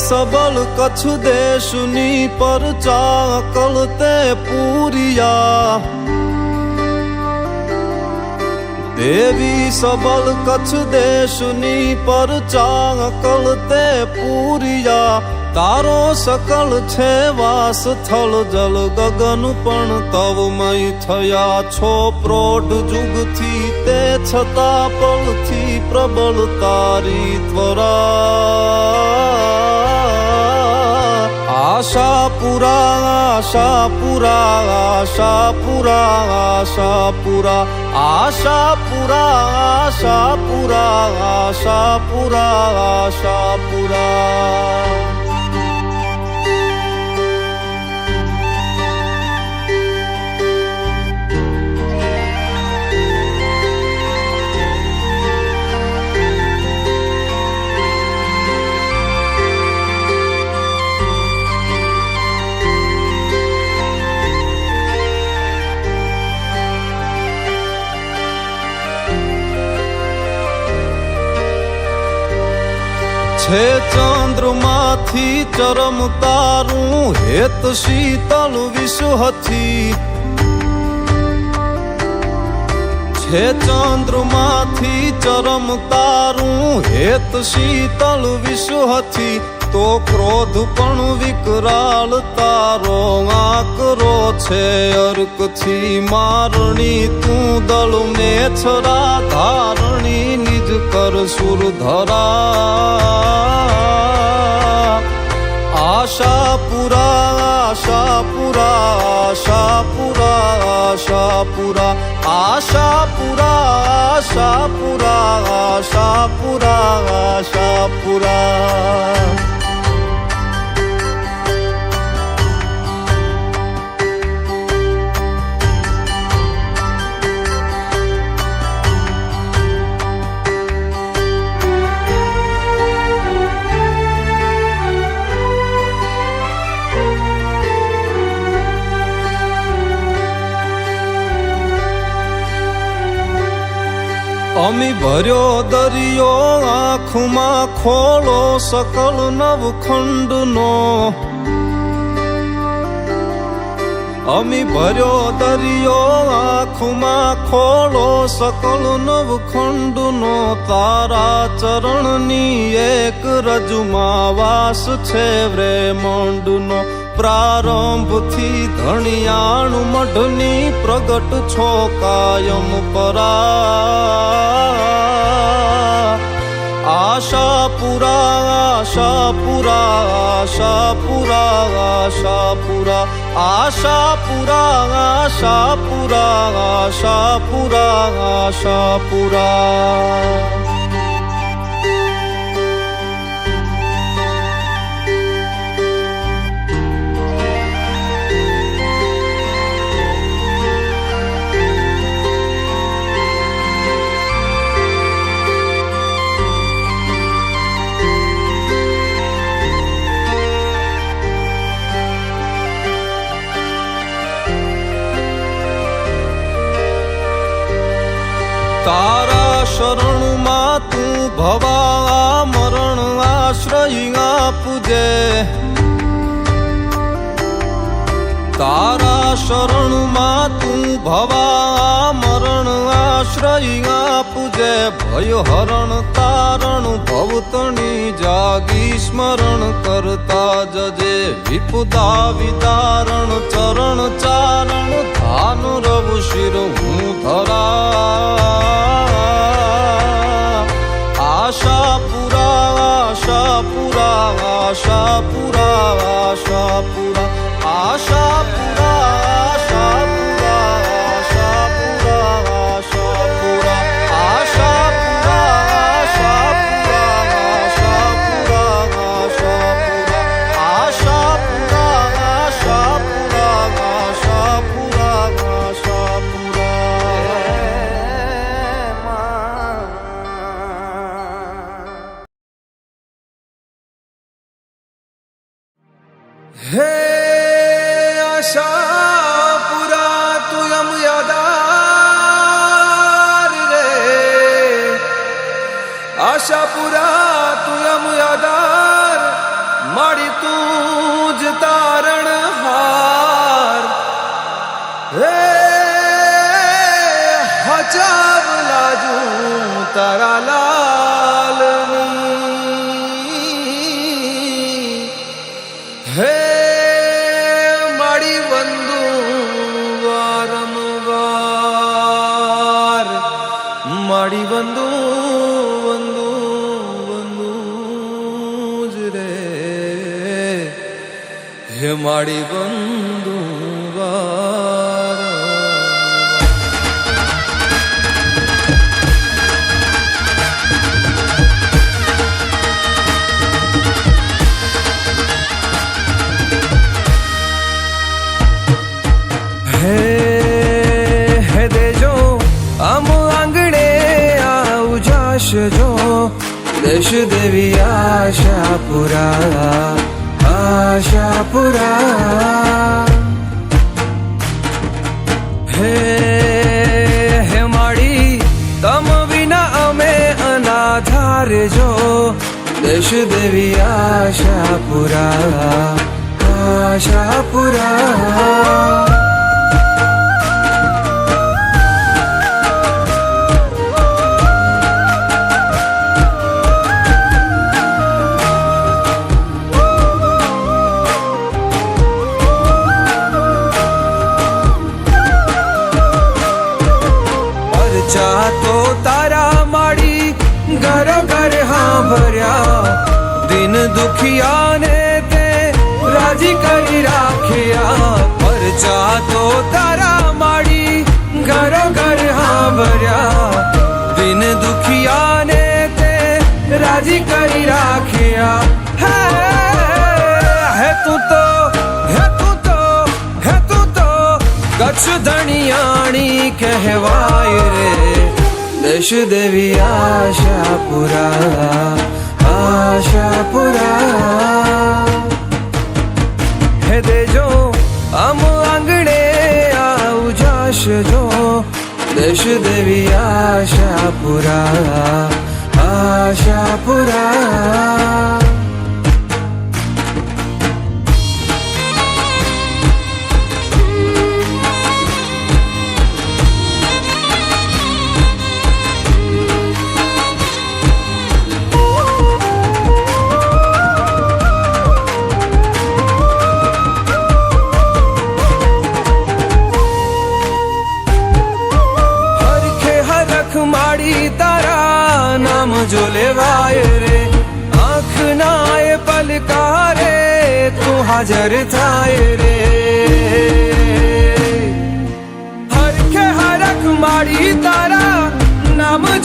सबल कच्छ देशनी परचा कलते पूरिया देवी सबल कच्छ देशनी परचा कलते पूरिया तारो सकल छे वास थल जल गगन पण तवमय थया छो प्रौढ़ जुग थी ते छता पल थी प्रबल तारी त्वरा आशापुरा आशापुरा आशापुरा आशापुरा आशापुरा आशापुरा आशापुरा आशापुरा छे चंद्रमा थी चरम तारू हेत शीतल विश्व थी छे चंद्रमा थी चरम तारू हेत शीतल विश्व थी तो क्रोध पण विकराल तारो आकरो छे अर्क थी मारणी तू दल में छरा धारणी निज कर सुर धरा आशापुरा आशापुरा आशापुरा आशापुरा आशापुरा आशापुरा आशापुरा आशापुरा अमी भर्यो दरियो आँखमा खोलो सकल नवखंड नो अमी भर्यो दरियो आँखमा खोलो सकल नवखंड नो तारा चरणनी एक रजुमा वास छे ब्रह्मांड नो प्रारंभ थी धणियाण मढनी प्रगट छो कायम परा आशापुरा आशापुरा आशापुरा आशापुरा आशापुरा आशापुरा आशापुरा आशापुरा तारा शरण मा तू भवा मरण आश्रय आपजे तारा शरण मा तू भवा मरण आश्रय आपजे भय हरण तारण भवतणी जागी स्मरण करता जजे विपदा विदारण चरण चारण धान रव शिर हूँ धरा आशापुरा आशापुरा आशापुरा आशापुरा आशापुरा आशापुरा आशापुरा आशापुरा आशापुरा आशापुरा आशापुरा आशापुरा आशापुरा आशापुरा आशापुरा आशापुरा हे आशापुरा तुयम यादार रे आशापुरा तुयम यादार મારી તું જ તારણહાર હે હજાબ લાજુ તારા લાલની હે મારી વંદુ વારંવાર મારી વંદુ વંદુ વંદુ જ રે હે મારી વંદુ વારંવાર હે દેજો આમ આંગણે આવું જાશજો દેશ દેવી આશાપુરા આશાપુરા હે હે માડી તમ વિના અમે અનાથાર જો દેશ દેવી આશાપુરા આશાપુરા તો તારા માડી ઘરો ઘર હા ભર્યા દિન દુખિયાને તે રાજી કરી રાખ્યા પરચા તો તારા માડી ઘરો ઘર હા ભર્યા દિન દુખિયાને તે રાજી કરી રાખ્યા હે તું તો કચ્છ ધણિયાણી કહેવાય રે દેશ દેવી આશાપુરા આશાપુરા હે દેજો આમ આંગણે આવું જાશજો દેશ દેવી આશાપુરા આશાપુરા માડી તારા નામ જો લેવાય રે આંખ નાય પલકારે તું હાજર થાય રે હરખે હરખ માડી તારા નામ જો